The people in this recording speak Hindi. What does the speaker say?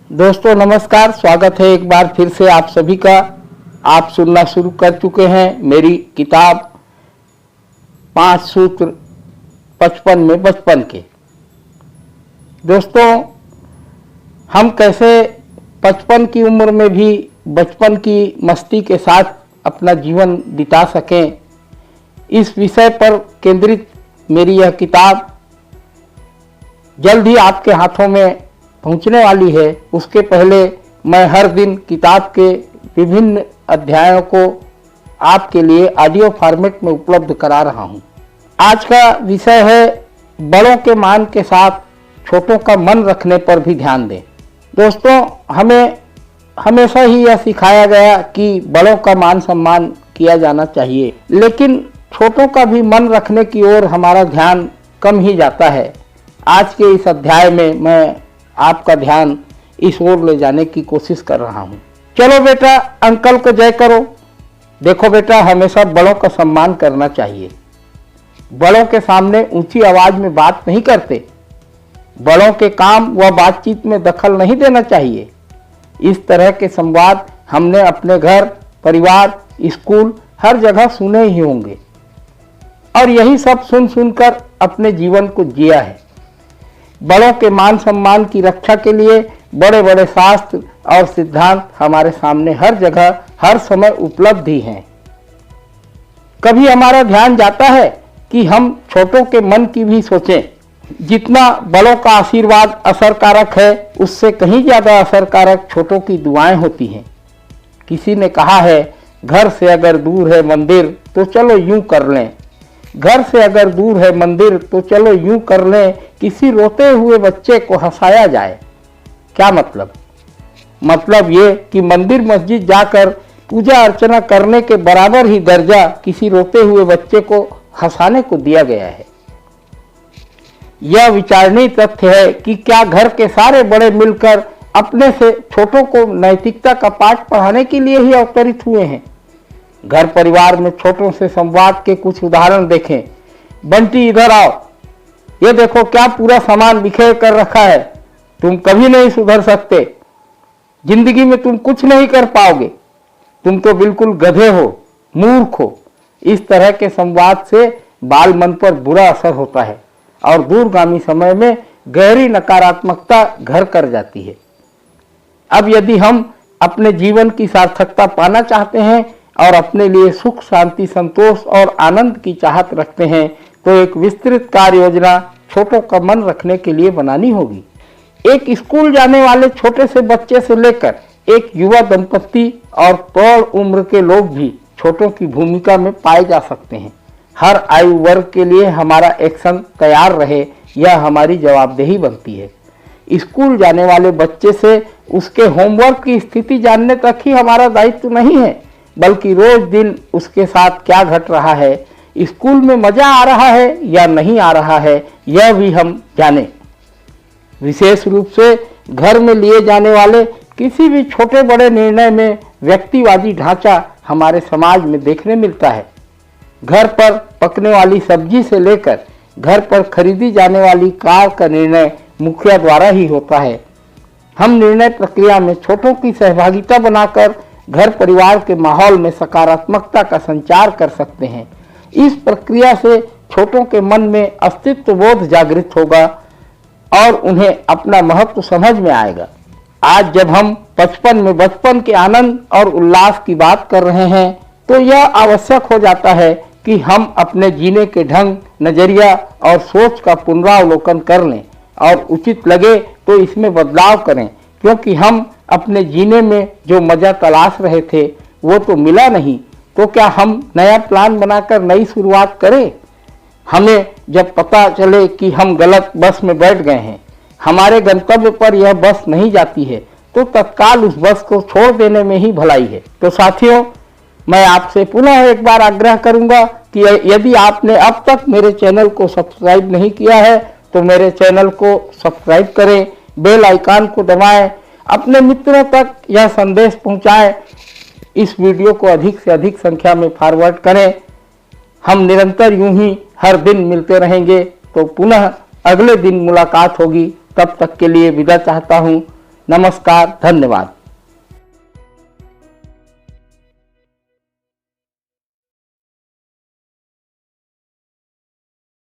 दोस्तों नमस्कार, स्वागत है एक बार फिर से आप सभी का। आप सुनना शुरू कर चुके हैं मेरी किताब 5 सूत्र 55 में बचपन के। दोस्तों, हम कैसे 55 की उम्र में भी बचपन की मस्ती के साथ अपना जीवन बिता सकें, इस विषय पर केंद्रित मेरी यह किताब जल्द ही आपके हाथों में पहुंचने वाली है। उसके पहले मैं हर दिन किताब के विभिन्न अध्यायों को आपके लिए ऑडियो फॉर्मेट में उपलब्ध करा रहा हूं। आज का विषय है बड़ों के मान के साथ छोटों का मन रखने पर भी ध्यान दें। दोस्तों, हमें हमेशा ही यह सिखाया गया कि बड़ों का मान सम्मान किया जाना चाहिए, लेकिन छोटों का भी मन रखने की ओर हमारा ध्यान कम ही जाता है। आज के इस अध्याय में मैं आपका ध्यान इस ओर ले जाने की कोशिश कर रहा हूं। चलो बेटा, अंकल को जय करो। देखो बेटा, हमेशा बड़ों का सम्मान करना चाहिए। बड़ों के सामने ऊंची आवाज में बात नहीं करते। बड़ों के काम व बातचीत में दखल नहीं देना चाहिए। इस तरह के संवाद हमने अपने घर, परिवार, स्कूल हर जगह सुने ही होंगे और यही सब सुन सुनकर अपने जीवन को जिया है। बड़ों के मान सम्मान की रक्षा के लिए बड़े बड़े शास्त्र और सिद्धांत हमारे सामने हर जगह हर समय उपलब्ध ही हैं। कभी हमारा ध्यान जाता है कि हम छोटों के मन की भी सोचें। जितना बड़ों का आशीर्वाद असरकारक है, उससे कहीं ज्यादा असरकारक छोटों की दुआएं होती हैं। किसी ने कहा है, घर से अगर दूर है मंदिर तो चलो यूं कर लें। घर से अगर दूर है मंदिर तो चलो यूं कर लें, किसी रोते हुए बच्चे को हंसाया जाए। क्या मतलब? मतलब ये कि मंदिर मस्जिद जाकर पूजा अर्चना करने के बराबर ही दर्जा किसी रोते हुए बच्चे को हंसाने को दिया गया है। यह विचारणीय तथ्य है कि क्या घर के सारे बड़े मिलकर अपने से छोटों को नैतिकता का पाठ पढ़ाने के लिए ही अवतरित हुए हैं। घर परिवार में छोटों से संवाद के कुछ उदाहरण देखें। बंटी, इधर आओ। ये देखो क्या पूरा सामान बिखेर कर रखा है। तुम कभी नहीं सुधर सकते। जिंदगी में तुम कुछ नहीं कर पाओगे। तुम तो बिल्कुल गधे हो, मूर्ख हो। इस तरह के संवाद से बाल मन पर बुरा असर होता है और दूरगामी समय में गहरी नकारात्मकता घर कर जाती है। अब यदि हम अपने जीवन की सार्थकता पाना चाहते हैं और अपने लिए सुख, शांति, संतोष और आनंद की चाहत रखते हैं तो एक विस्तृत कार्य योजना छोटों का मन रखने के लिए बनानी होगी। एक स्कूल जाने वाले छोटे से बच्चे से लेकर एक युवा दंपत्ति और प्रौढ़ उम्र के लोग भी छोटों की भूमिका में पाए जा सकते हैं। हर आयु वर्ग के लिए हमारा एक्शन तैयार रहे, यह हमारी जवाबदेही बनती है। स्कूल जाने वाले बच्चे से उसके होमवर्क की स्थिति जानने तक ही हमारा दायित्व नहीं है, बल्कि रोज दिन उसके साथ क्या घट रहा है, स्कूल में मजा आ रहा है या नहीं आ रहा है, यह भी हम जाने। विशेष रूप से घर में लिए जाने वाले किसी भी छोटे बड़े निर्णय में व्यक्तिवादी ढांचा हमारे समाज में देखने मिलता है। घर पर पकने वाली सब्जी से लेकर घर पर खरीदी जाने वाली कार का निर्णय मुखिया द्वारा ही होता है। हम निर्णय प्रक्रिया में छोटों की सहभागिता बनाकर घर परिवार के माहौल में सकारात्मकता का संचार कर सकते हैं। इस प्रक्रिया से छोटों के मन में अस्तित्व बोध जागृत होगा और उन्हें अपना महत्व समझ में आएगा। आज जब हम 55 में बचपन के आनंद और उल्लास की बात कर रहे हैं तो यह आवश्यक हो जाता है कि हम अपने जीने के ढंग, नजरिया और सोच का पुनरावलोकन कर लें और उचित लगे तो इसमें बदलाव करें, क्योंकि हम अपने जीने में जो मजा तलाश रहे थे वो तो मिला नहीं। तो क्या हम नया प्लान बनाकर नई शुरुआत करें? हमें जब पता चले कि हम गलत बस में बैठ गए हैं, हमारे गंतव्य पर यह बस नहीं जाती है, तो तत्काल उस बस को छोड़ देने में ही भलाई है। तो साथियों, मैं आपसे पुनः एक बार आग्रह करूंगा कि यदि आपने अब तक मेरे चैनल को सब्सक्राइब नहीं किया है तो मेरे चैनल को सब्सक्राइब करें, बेल आइकन को दबाएं, अपने मित्रों तक यह संदेश पहुंचाएं, इस वीडियो को अधिक से अधिक संख्या में फॉरवर्ड करें। हम निरंतर यूं ही हर दिन मिलते रहेंगे, तो पुनः अगले दिन मुलाकात होगी। तब तक के लिए विदा चाहता हूं। नमस्कार, धन्यवाद।